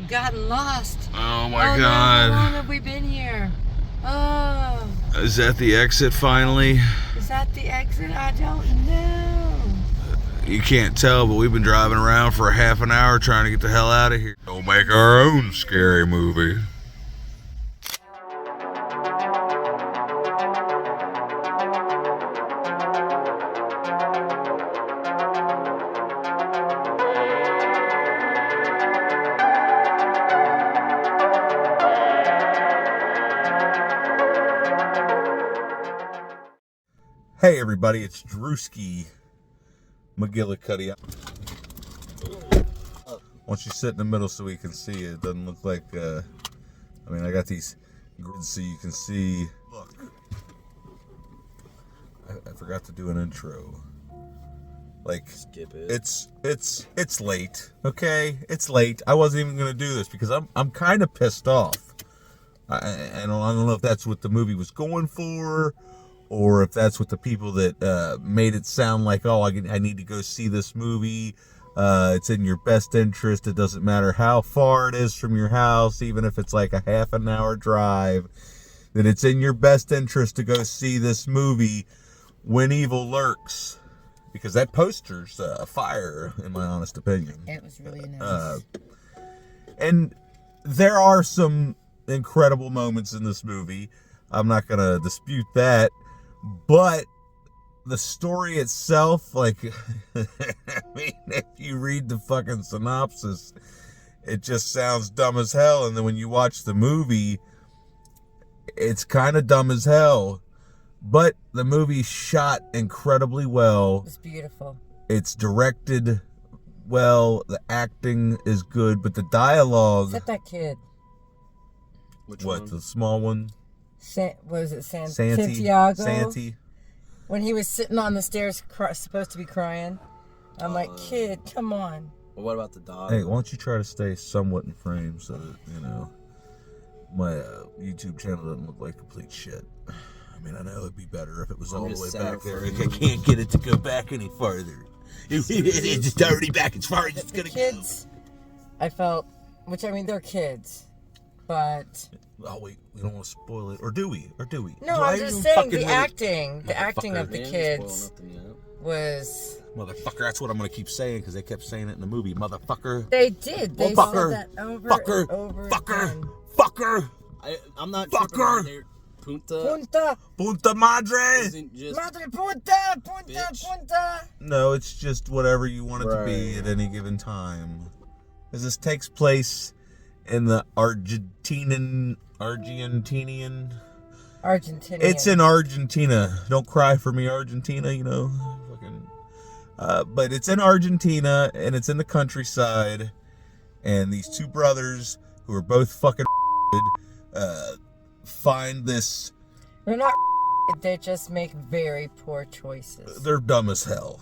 Gotten lost. Oh my God. No, how long have we been here? Oh. Is that the exit finally? Is that the exit? I don't know. You can't tell, but we've been driving around for a half an hour trying to get the hell out of here. We'll make our own scary movie. Hey everybody, it's Drewski McGillicuddy. Why don't you sit in the middle so we can see it? It doesn't look like, I got these grids so you can see. Look, I forgot to do an intro. Like, skip it. It's late, okay? It's late. I wasn't even gonna do this because I'm kind of pissed off. I don't know if that's what the movie was going for, or if that's what the people that made it sound like, oh, I need to go see this movie. It's in your best interest. It doesn't matter how far it is from your house, even if it's like a half an hour drive, that it's in your best interest to go see this movie when Evil Lurks. Because that poster's fire, in my honest opinion. It was really nice. And there are some incredible moments in this movie. I'm not going to dispute that. But the story itself, like, if you read the fucking synopsis, it just sounds dumb as hell. And then when you watch the movie, it's kind of dumb as hell. But the movie's shot incredibly well. It's beautiful. It's directed well. The acting is good. But the dialogue... Except that kid. Which one? The small one? What is it, Santiago? Santi. When he was sitting on the stairs, supposed to be crying. I'm like, kid, come on. Well, what about the dog? Hey, why don't you try to stay somewhat in frame so that, my YouTube channel doesn't look like complete shit. I know it'd be better if it was all the way back there. I can't get it to go back any farther. It's already back as far as it's going to go. Kids, I felt, they're kids, but... Oh, wait, we don't want to spoil it. Or do we? No, I'm just saying the acting of the kids was... Motherfucker, that's what I'm going to keep saying because they kept saying it in the movie. Motherfucker. They did. They said that over and over again. Fucker. I'm not fucker. Punta madre. Madre punta. No, it's just whatever you want it to be at any given time. Because this takes place in the Argentinian. It's in Argentina. Don't cry for me, Argentina. But it's in Argentina, and it's in the countryside. And these two brothers, who are both fucking find this... They're not they just make very poor choices. They're dumb as hell.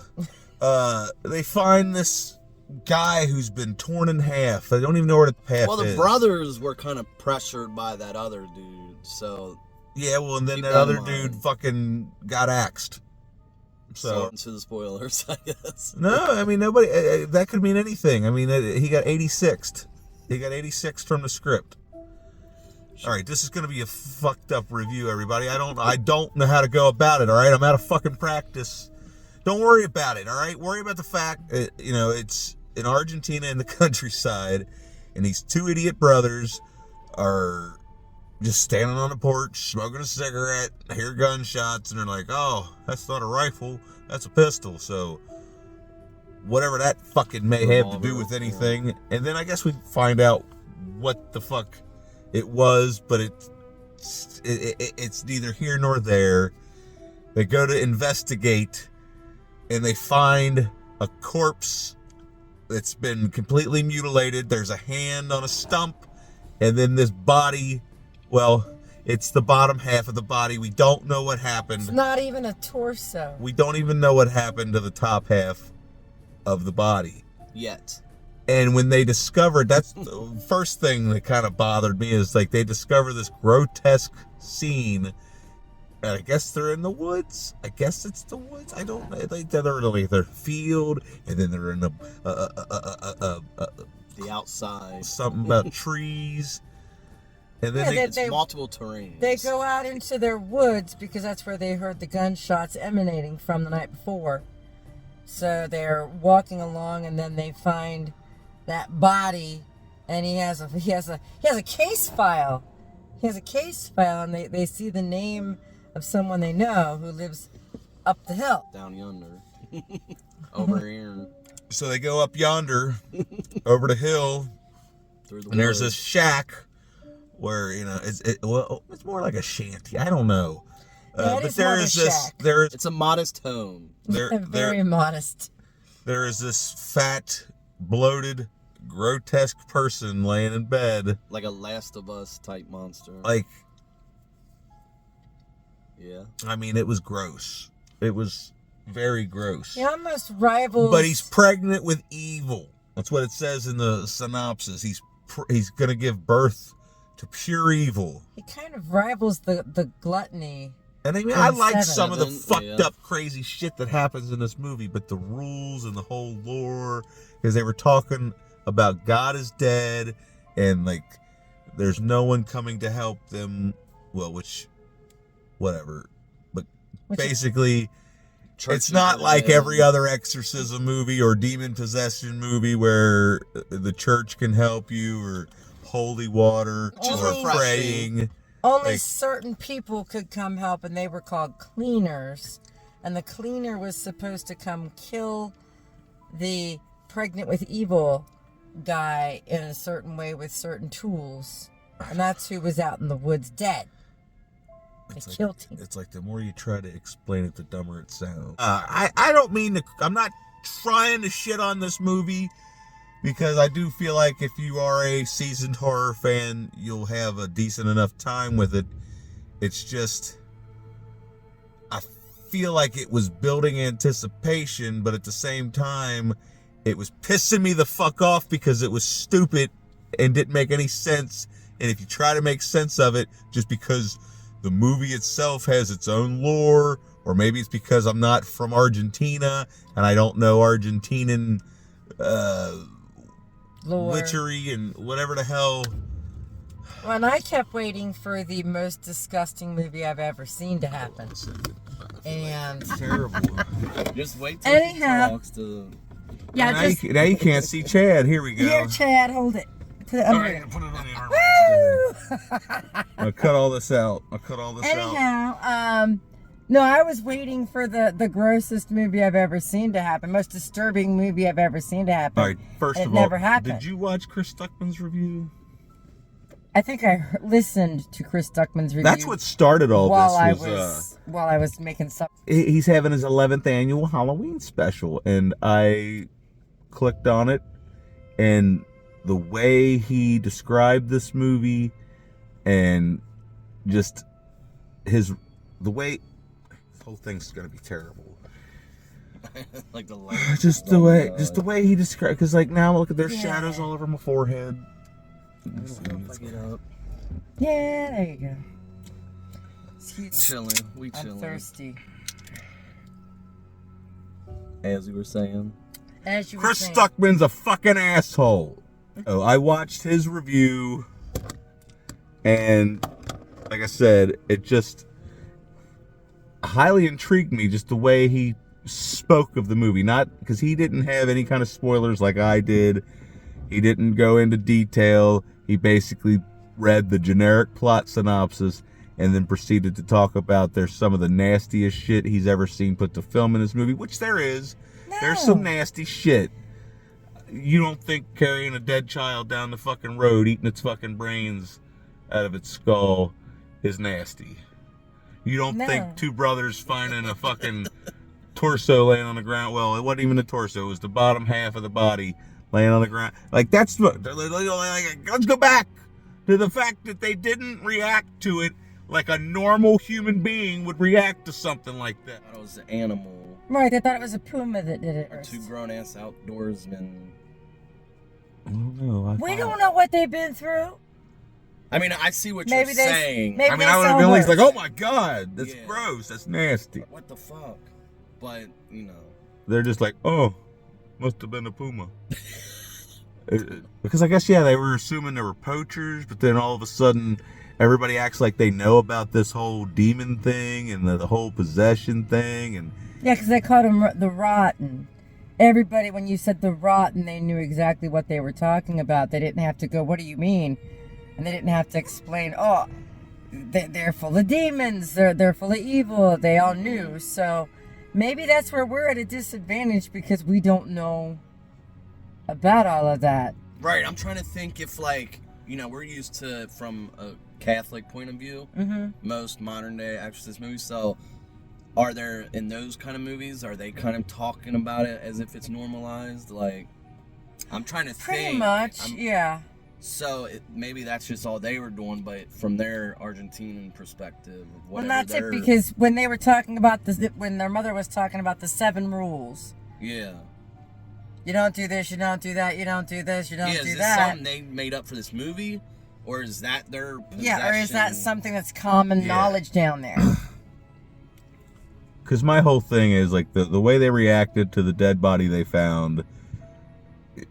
They find this guy who's been torn in half. They don't even know where the path is. Well, the brothers were kind of pressured by that other dude, so... Yeah, well, and then that other dude fucking got axed. So into the spoilers, I guess. No, nobody... that could mean anything. He got 86'd. He got 86'd from the script. All right, this is going to be a fucked up review, everybody. I don't know how to go about it, all right? I'm out of fucking practice. Don't worry about it, all right? Worry about the fact, it's in Argentina in the countryside, and these two idiot brothers are just standing on the porch, smoking a cigarette, hear gunshots, and they're like, oh, that's not a rifle, that's a pistol. So whatever that fucking may have to do with anything. And then I guess we find out what the fuck it was, but it's neither here nor there. They go to investigate, and they find a corpse that's been completely mutilated. There's a hand on a stump, and then this body, well, it's the bottom half of the body. We don't know what happened. It's not even a torso. We don't even know what happened to the top half of the body. Yet. And when they discovered, that's the first thing that kind of bothered me, is like they discover this grotesque scene. And I guess they're in the woods. I guess it's the woods. I don't know. They're in their field, and then they're in a The outside. something about trees. And then Yeah, It's multiple terrains. They go out into their woods because that's where they heard the gunshots emanating from the night before. So they're walking along, and then they find that body, and he has a case file. He has a case file, and they see the name of someone they know who lives up the hill. Down yonder. Over here. so they go up yonder, over the hill, Through the and there's woods. this shack where it's more like a shanty. I don't know. Yeah, it But is more there of a is this shack. It's a modest home. Very modest. There is this fat, bloated, grotesque person laying in bed. Like a Last of Us type monster. Like, Yeah. I mean, it was gross. It was very gross. He almost rivals. But he's pregnant with evil. That's what it says in the synopsis. He's going to give birth to pure evil. He kind of rivals the gluttony. And I mean, I like 27. some of the fucked Yeah. up, crazy shit that happens in this movie, but the rules and the whole lore, because they were talking about God is dead, and like, there's no one coming to help them. Well, whatever. But basically, it's not like every other exorcism movie or demon possession movie where the church can help you, or holy water, Just or refreshing. praying. Only Like- certain people could come help, and they were called cleaners. And the cleaner was supposed to come kill the pregnant with evil guy in a certain way with certain tools. And that's who was out in the woods dead. They killed him. It's like the more you try to explain it, the dumber it sounds. I don't mean to. I'm not trying to shit on this movie, because I do feel like if you are a seasoned horror fan, you'll have a decent enough time with it. It's just, I feel like it was building anticipation, but at the same time, it was pissing me the fuck off because it was stupid and didn't make any sense. And if you try to make sense of it, just because the movie itself has its own lore, or maybe it's because I'm not from Argentina and I don't know Argentinian Lord. witchery and whatever the hell. Well, and I kept waiting for the most disgusting movie I've ever seen to happen. And Terrible. Just wait till he Anyhow. talks to. yeah, now, just now you can't see Chad. Here we go. here, Chad, hold it. Put it under. Alright, put it on the arm. Woo! I'll cut all this out. out. Anyhow, no, I was waiting for the grossest movie I've ever seen to happen, most disturbing movie I've ever seen to happen. All right, first And of it all, never happened. did you watch Chris Stuckman's review? I think I listened to Chris Stuckman's review. That's what started all while this. while I was making stuff. He's having his 11th annual Halloween special, and I clicked on it, and the way he described this movie, and just the way, this whole thing's gonna be terrible. Like the light. Just the way he described, because like now look at there's Yeah. shadows all over my forehead. Get up. Yeah, there you go. Excuse me. Chilling. We I'm chilling. thirsty. As you were saying. As you were Chris saying. Stuckman's a fucking asshole. Oh, I watched his review, and like I said, it just highly intrigued me, just the way he spoke of the movie. Not because he didn't have any kind of spoilers like I did. He didn't go into detail. He basically read the generic plot synopsis and then proceeded to talk about there's some of the nastiest shit he's ever seen put to film in this movie, which there is. There's some nasty shit. You don't think carrying a dead child down the fucking road, eating its fucking brains out of its skull, is nasty. You don't No. think two brothers finding a fucking torso laying on the ground. Well, it wasn't even the torso. It was the bottom half of the body laying on the ground. Like, that's what... Let's go back to the fact that they didn't react to it like a normal human being would react to something like that. It was an animal. Right, they thought it was a puma that did it Or first. two grown ass outdoorsmen. I don't know. We don't know what they've been through. I mean, I see what Maybe you're they- saying. maybe- I mean, I would have saw been like, worse. oh my god, that's Yeah. gross, that's nasty. What the fuck? But, you know. They're just like, oh, must have been a puma. Because I guess, yeah, they were assuming they were poachers, but then all of a sudden everybody acts like they know about this whole demon thing and the whole possession thing. And Yeah, because they called him the Rotten. Everybody, when you said the Rotten, they knew exactly what they were talking about. They didn't have to go, what do you mean? And they didn't have to explain, oh, they're full of demons, they're full of evil. They all knew. So maybe that's where we're at a disadvantage because we don't know about all of that. Right, I'm trying to think if, like, you know, we're used to, from a Catholic point of view, most modern day exorcist movies. So are there, in those kind of movies, are they kind of talking about it as if it's normalized? Like, I'm trying to think. Pretty much, yeah. So maybe that's just all they were doing, but from their Argentinian perspective, Well, that's it, because when they were talking about when their mother was talking about the 7 rules. Yeah. You don't do this, you don't do that, you don't do this, you don't do is this that. something they made up for this movie? Or is that their possession? Yeah, or is that something that's common knowledge down there? because my whole thing is like the way they reacted to the dead body they found,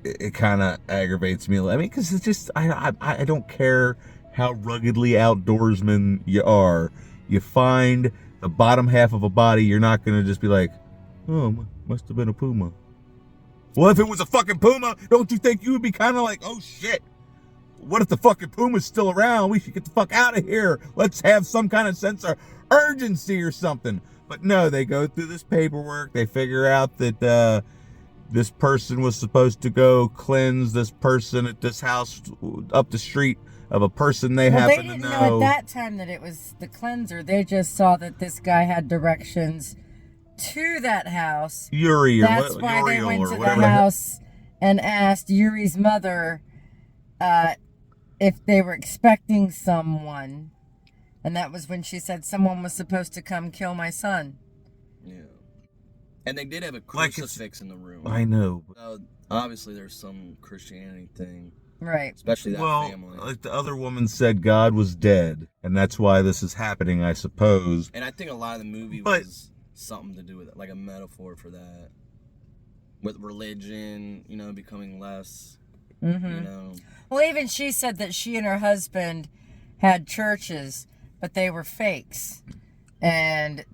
it kind of aggravates me. I mean, because it's just I don't care how ruggedly outdoorsman you are. You find the bottom half of a body, you're not gonna just be like, oh, must have been a puma. Well, if it was a fucking puma, don't you think you would be kind of like, oh shit, what if the fucking puma's still around? We should get the fuck out of here. Let's have some kind of sense of urgency or something. But no, they go through this paperwork. They figure out that this person was supposed to go cleanse this person at this house up the street of a person they happen to know. They didn't know at that time that it was the cleanser. They just saw that this guy had directions to that house. Yuri, or that's why they went to the house and asked Yuri's mother if they were expecting someone. And that was when she said someone was supposed to come kill my son. Yeah. And they did have a crucifix in the room. I know. Obviously, there's some Christianity thing. Right. Especially that family. Like the other woman said, God was dead. And that's why this is happening, I suppose. And I think a lot of the movie was something to do with it. Like a metaphor for that. With religion, becoming less, Well, even she said that she and her husband had churches, but they were fakes. And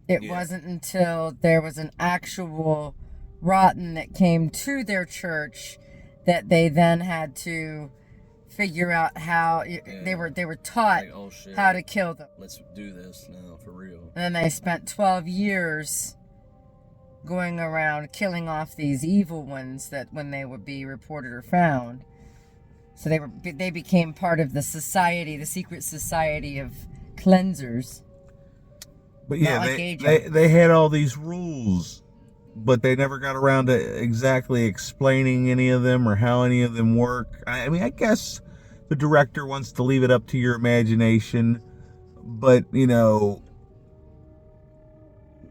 it wasn't until there was an actual rotten that came to their church that they then had to figure out how they were taught like, oh, shit, how to kill them. Let's do this now for real. And then they spent 12 years going around killing off these evil ones that when they would be reported or found. So they became part of the society, the secret society of cleansers. But yeah, they had all these rules, but they never got around to exactly explaining any of them or how any of them work. I mean, I guess the director wants to leave it up to your imagination, but,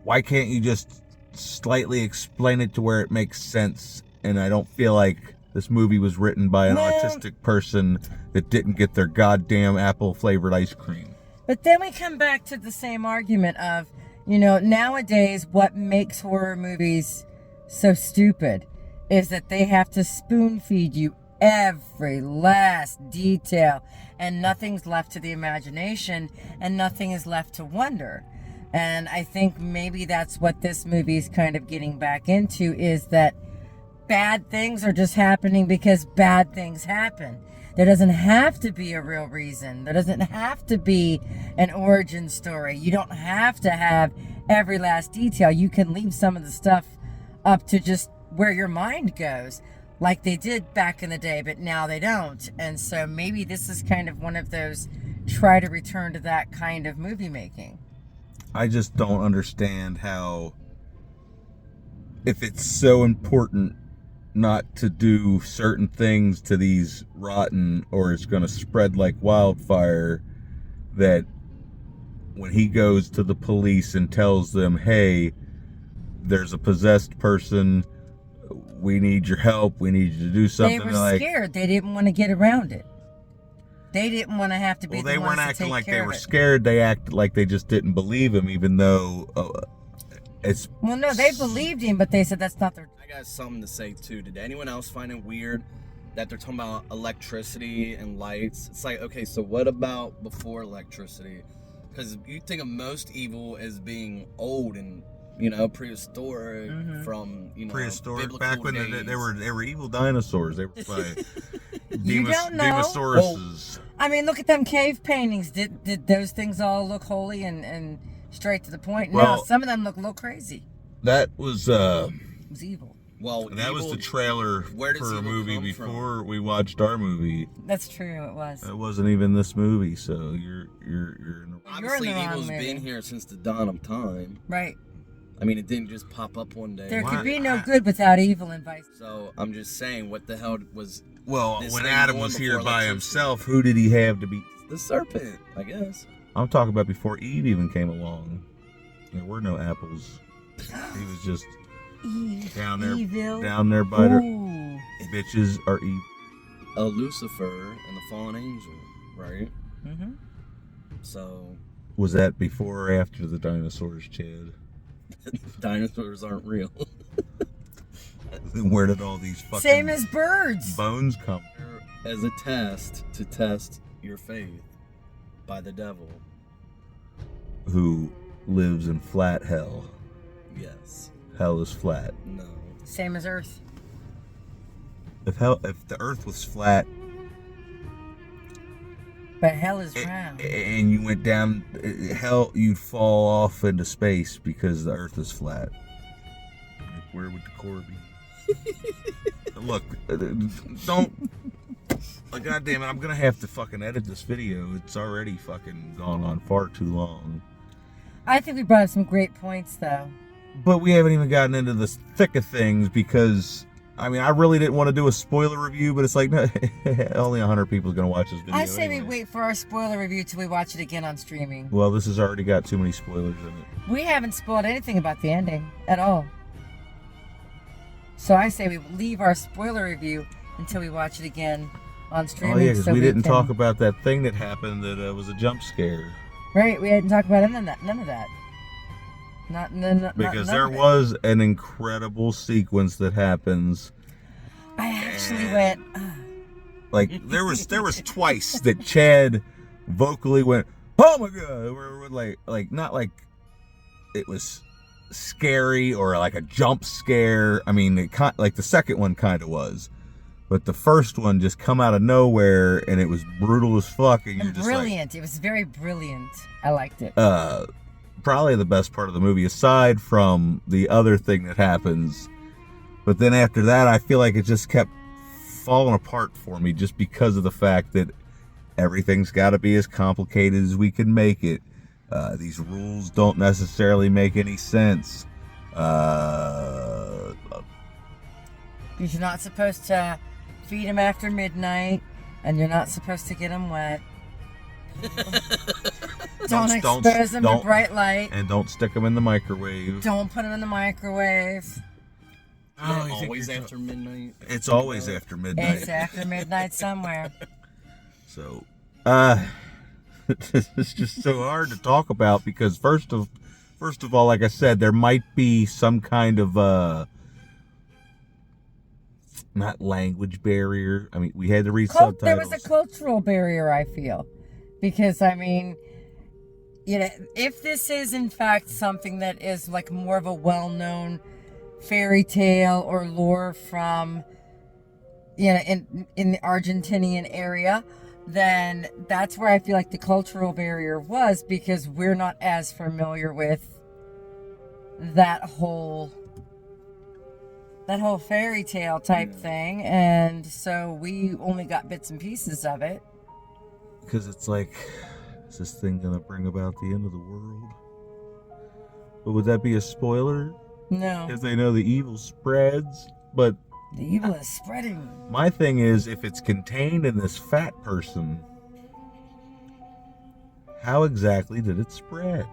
why can't you just slightly explain it to where it makes sense? And I don't feel like this movie was written by an autistic person that didn't get their goddamn apple-flavored ice cream. But then we come back to the same argument of, nowadays what makes horror movies so stupid is that they have to spoon-feed you every last detail, and nothing's left to the imagination, and nothing is left to wonder. And I think maybe that's what this movie is kind of getting back into, is that bad things are just happening because bad things happen. There doesn't have to be a real reason. There doesn't have to be an origin story. You don't have to have every last detail. You can leave some of the stuff up to just where your mind goes, like they did back in the day, but now they don't. And so maybe this is kind of one of those try to return to that kind of movie making. I just don't understand how, if it's so important not to do certain things to these rotten, or it's going to spread like wildfire, that when he goes to the police and tells them, hey, there's a possessed person, we need your help, we need you to do something. They were scared. They didn't want to get around it. They didn't want to have to be the ones to take care of it. Well, they weren't acting like they were scared. They acted like they just didn't believe him, even though it's... Well, no, they believed him, but they said that's not their... I got something to say, too. Did anyone else find it weird that they're talking about electricity and lights. It's like, okay, so what about before electricity? Because you think of most evil as being old and, you know, prehistoric from, you know, Prehistoric, back when days. they were evil dinosaurs. They were like You don't know. Demosauruses. I mean, look at them cave paintings. Did those things all look holy and straight to the point? Well, no, some of them look a little crazy. That was It was evil. Well, that was the trailer where does for a evil movie come before we watched our movie. That's true. It was. It wasn't even this movie, so you're in the... Obviously, You're in the wrong evil's movie. been here since the dawn of time. Right. I mean, it didn't just pop up one day. There Why? could be no good without evil and vice. So I'm just saying, what the hell was Well, this when thing Adam going was here before by electricity? himself, who did he have to be? The serpent, I guess. I'm talking about before Eve even came along. There were no apples. He was just down there, Evil. down there by her. Ooh. Bitches are evil. Lucifer and the fallen angel, right? Mm-hmm. So Was that before or after the dinosaurs, Chad? dinosaurs aren't real. Where did all these fucking Same as birds. bones come? As a test to test your faith by the devil. Who lives in flat hell? Yes. Hell is flat. No. Same as Earth. If the Earth was flat But hell is round. and you went down hell, you'd fall off into space because the Earth is flat. Like, where would the core be? Look, don't. God damn it! I'm gonna have to fucking edit this video. It's already fucking gone on far too long. I think we brought up some great points, though. But we haven't even gotten into the thick of things because, I mean, I really didn't want to do a spoiler review, but it's like, no, only 100 people is going to watch this video. I say we anyway. wait for our spoiler review till we watch it again on streaming. Well, this has already got too many spoilers in it. We haven't spoiled anything about the ending at all. So I say we leave our spoiler review until we watch it again on streaming. Oh, yeah, because so we didn't can... talk about that thing that happened that was a jump scare. Right, we hadn't talked about none of that. Because there was an incredible sequence that happens. I actually went. Like there was twice that Chad vocally went, "Oh my god!" We're like not like it was scary or like a jump scare. I mean, like the second one kind of was, but the first one just come out of nowhere and it was brutal as fuck. And you're just brilliant. It was very brilliant. I liked it. Probably the best part of the movie, aside from the other thing that happens. But then after that, I feel like it just kept falling apart for me just because of the fact that everything's got to be as complicated as we can make it. These rules don't necessarily make any sense. Because you're not supposed to feed them after midnight, and you're not supposed to get them wet. Don't expose them to bright light. And don't stick them in the microwave. Don't put them in the microwave. Oh, always after midnight. It's always after midnight. It's after midnight somewhere. So, it's just so hard to talk about because first of all, like I said, there might be some kind of not language barrier. I mean, we had to read subtitles. There was a cultural barrier, I feel, because I mean, you know, if this is in fact something that is like more of a well-known fairy tale or lore from, you know, in the Argentinian area, then that's where I feel like the cultural barrier was, because we're not as familiar with that whole fairy tale type thing, and so we only got bits and pieces of it. Because it's like, is this thing gonna bring about the end of the world? But would that be a spoiler? No. If they know the evil spreads, but The evil is spreading. my thing is, if it's contained in this fat person, how exactly did it spread?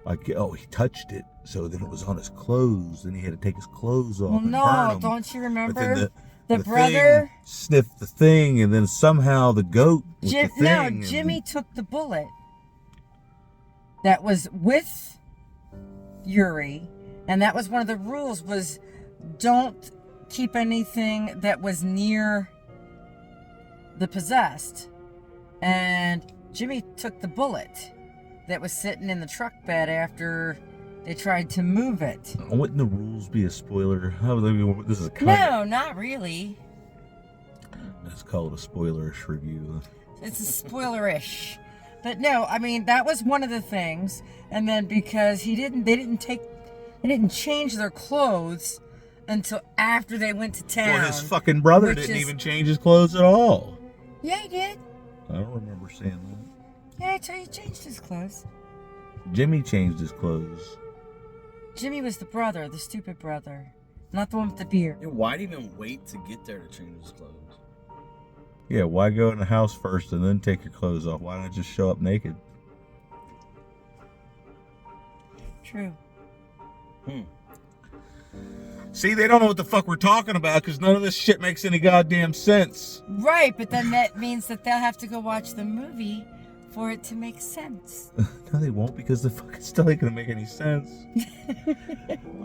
Like, oh, he touched it, so then it was on his clothes, and he had to take his clothes off. Well, and burn no, 'em. don't you But remember then the thing brother? sniffed the thing, and then somehow the goat with the thing. No, and- Jimmy took the bullet that was with Yuri, and that was one of the rules: was don't keep anything that was near the possessed. And Jimmy took the bullet that was sitting in the truck bed after they tried to move it. Wouldn't the rules be a spoiler? This is No, not really. Let's call it a spoilerish review. It's a spoilerish. But no, I mean, that was one of the things. And then because they didn't change their clothes until after they went to town. Well, his fucking brother didn't even change his clothes at all. Yeah, he did. I don't remember seeing that. Yeah, I tell you, he changed his clothes. Jimmy changed his clothes. Jimmy was the brother, the stupid brother. Not the one with the beard. Yeah, why'd he even wait to get there to change his clothes? Yeah, why go in the house first and then take your clothes off? Why not just show up naked? True. See, they don't know what the fuck we're talking about because none of this shit makes any goddamn sense. Right, but then that means that they'll have to go watch the movie for it to make sense. No, they won't because the fucking still ain't gonna make any sense.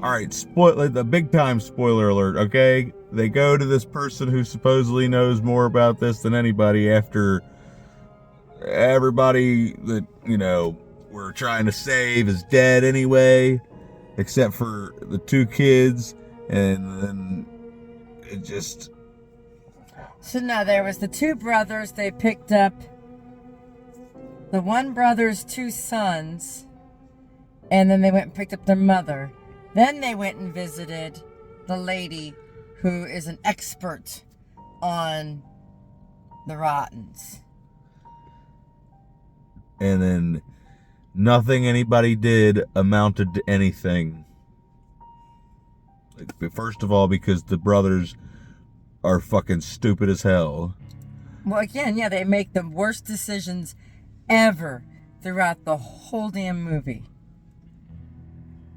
All right, the big time spoiler alert. Okay, they go to this person who supposedly knows more about this than anybody after everybody that we're trying to save is dead anyway, except for the two kids, and then it just. So now there was the two brothers. They picked up the one brother's two sons, and then they went and picked up their mother. Then they went and visited the lady who is an expert on the Rottens. And then nothing anybody did amounted to anything. First of all, because the brothers are fucking stupid as hell. Well, again, yeah, they make the worst decisions ever throughout the whole damn movie.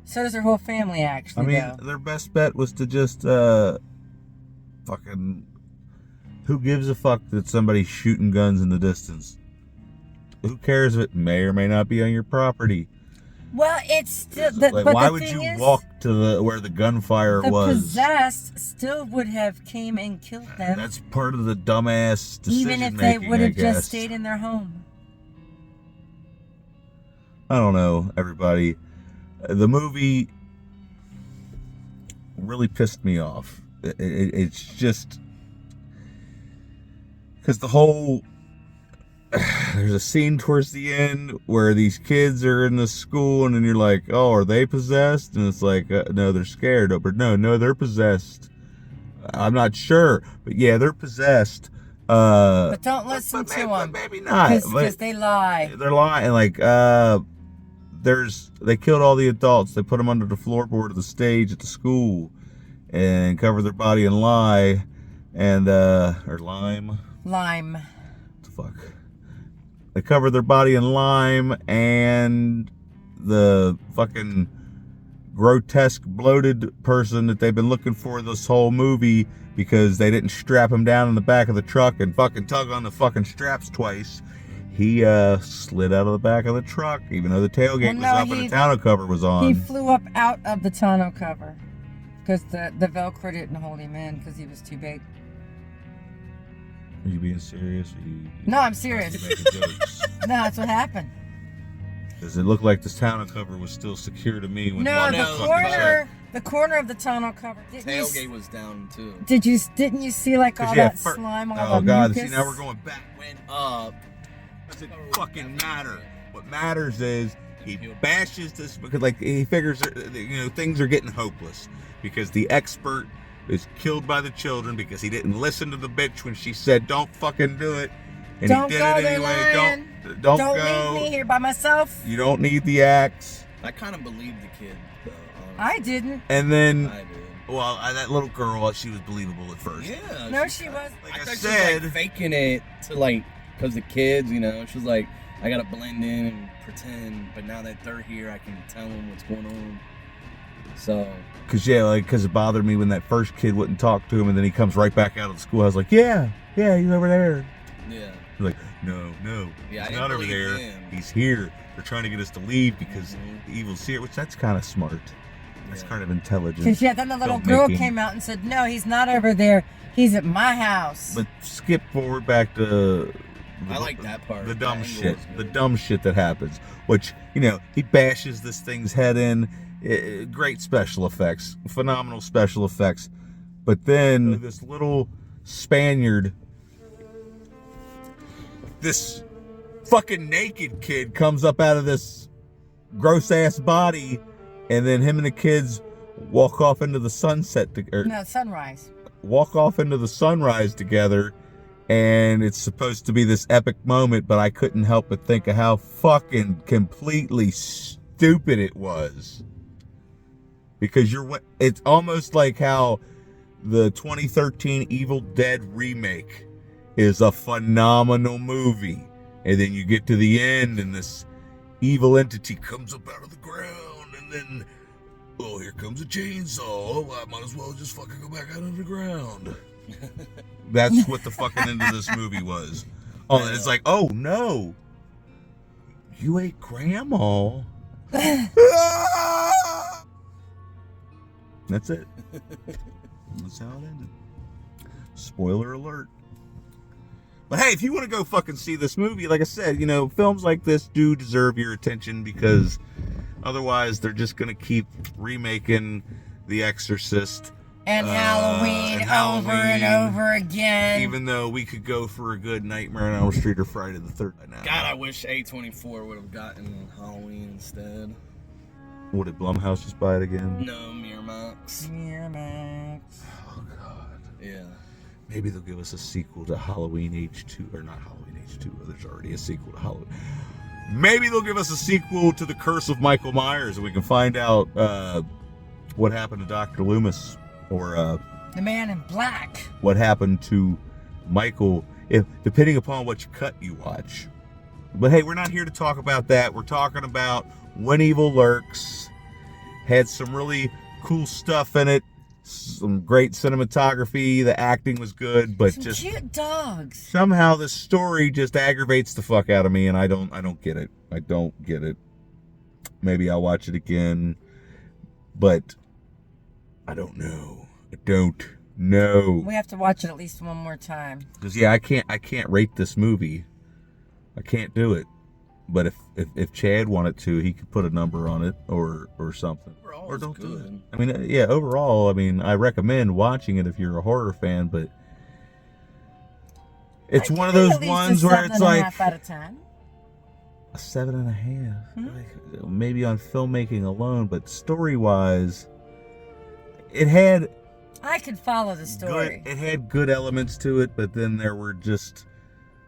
So does their whole family, actually. Their best bet was to just fucking. Who gives a fuck that somebody's shooting guns in the distance? Who cares if it may or may not be on your property? Well, it's still. Why would you walk to where the gunfire was? The possessed still would have came and killed them. That's part of the dumbass decision even if making, they would have just stayed in their home. I don't know, everybody. The movie really pissed me off. It's just because the whole there's a scene towards the end where these kids are in the school, and then you're like, oh, are they possessed? And it's like, no, they're scared. But no, they're possessed. I'm not sure, but yeah, they're possessed. But don't listen to them. Maybe not. Because they lie. They're lying. Like, they killed all the adults. They put them under the floorboard of the stage at the school and covered their body in lye and, or lime. Lime. What the fuck? They covered their body in lime and the fucking grotesque bloated person that they've been looking for this whole movie because they didn't strap him down in the back of the truck and fucking tug on the fucking straps twice. He slid out of the back of the truck, even though the tailgate was up and the tonneau cover was on. He flew up out of the tonneau cover because the Velcro didn't hold him in because he was too big. Are you being serious? No, I'm serious. No, that's what happened. Does it look like this tonneau cover was still secure to me? When The corner of the tonneau cover. Tailgate was down too. Didn't you see like all that slime, all the God! mucus? See, now we're going back. Went up. Doesn't fucking matter. What matters is he bashes this because, like, he figures things are getting hopeless because the expert is killed by the children because he didn't listen to the bitch when she said don't fucking do it, and don't he did go it there, anyway. Lion. Don't go. Leave me here by myself. You don't need the axe. I kind of believed the kid, though. I didn't. And then, I did. well, that little girl, she was believable at first. Yeah. No, she was. Like I thought said, she was, like, faking it to because the kids, she was like, I gotta blend in and pretend, but now that they're here, I can tell them what's going on. So. Because it bothered me when that first kid wouldn't talk to him, and then he comes right back out of the school. I was like, yeah, he's over there. Yeah. He's like, no, yeah, he's not over there. Him. He's here. They're trying to get us to leave because the evil's here, which that's kind of smart. That's kind of intelligent. Because yeah, then the little girl filmmaking. came out and said, "No, he's not over there. He's at my house." But skip forward back to I like that part. the dumb That shit. angle was The good. dumb shit that happens. Which, he bashes this thing's head in. Great special effects. Phenomenal special effects. But then this little Spaniard, this fucking naked kid comes up out of this gross ass body, and then him and the kids walk off into the sunset, No, sunrise. walk off into the sunrise together, and it's supposed to be this epic moment, but I couldn't help but think of how fucking completely stupid it was. Because it's almost like how the 2013 Evil Dead remake is a phenomenal movie, and then you get to the end and this evil entity comes up out of the ground, and then, oh, here comes a chainsaw. Oh, I might as well just fucking go back out of the ground. That's what the fucking end of this movie was. Oh, and it's like, oh no, you ate grandma. That's it. That's how it ended. Spoiler alert. But hey, if you want to go fucking see this movie, like I said, films like this do deserve your attention, because otherwise they're just going to keep remaking The Exorcist And Halloween over and over again. Even though we could go for a good Nightmare on Elm Street or Friday the 3rd by now. God, I wish A24 would have gotten Halloween instead. What, did Blumhouse just buy it again? No, Miramax. Miramax. Oh, God. Yeah. Maybe they'll give us a sequel to Halloween H2, or not Halloween H2, there's already a sequel to Halloween. Maybe they'll give us a sequel to The Curse of Michael Myers, and we can find out what happened to Dr. Loomis, or The Man in Black. what happened to Michael, depending upon which cut you watch. But hey, we're not here to talk about that. We're talking about When Evil Lurks. Had some really cool stuff in it. Some great cinematography. The acting was good, but Some just cute dogs. somehow the story just aggravates the fuck out of me, and I don't get it. I don't get it. Maybe I'll watch it again, but I don't know. I don't know. We have to watch it at least one more time. Because I can't rate this movie. I can't do it. But if Chad wanted to, he could put a number on it or something. Overall, Or it's don't do it. good. I mean, yeah, overall, I recommend watching it if you're a horror fan, but it's I one of give it those at least ones a where it's like 7.5 out of 10. a 7.5. Hmm? Like, maybe on filmmaking alone, but story-wise, it had I could follow the story. it had good elements to it, but then there were just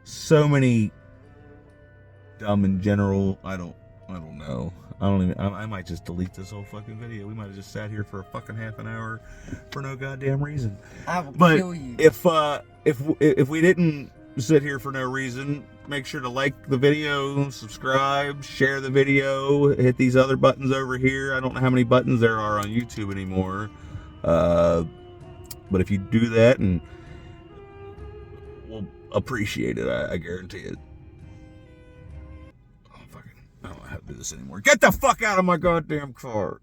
so many dumb in general. I don't know. I might just delete this whole fucking video. We might have just sat here for a fucking half an hour for no goddamn reason. I will But kill you. if we didn't sit here for no reason, make sure to like the video, subscribe, share the video, hit these other buttons over here. I don't know how many buttons there are on YouTube anymore. But if you do that, and we'll appreciate it, I guarantee it. Oh, fucking, I don't know how to do this anymore. Get the fuck out of my goddamn car.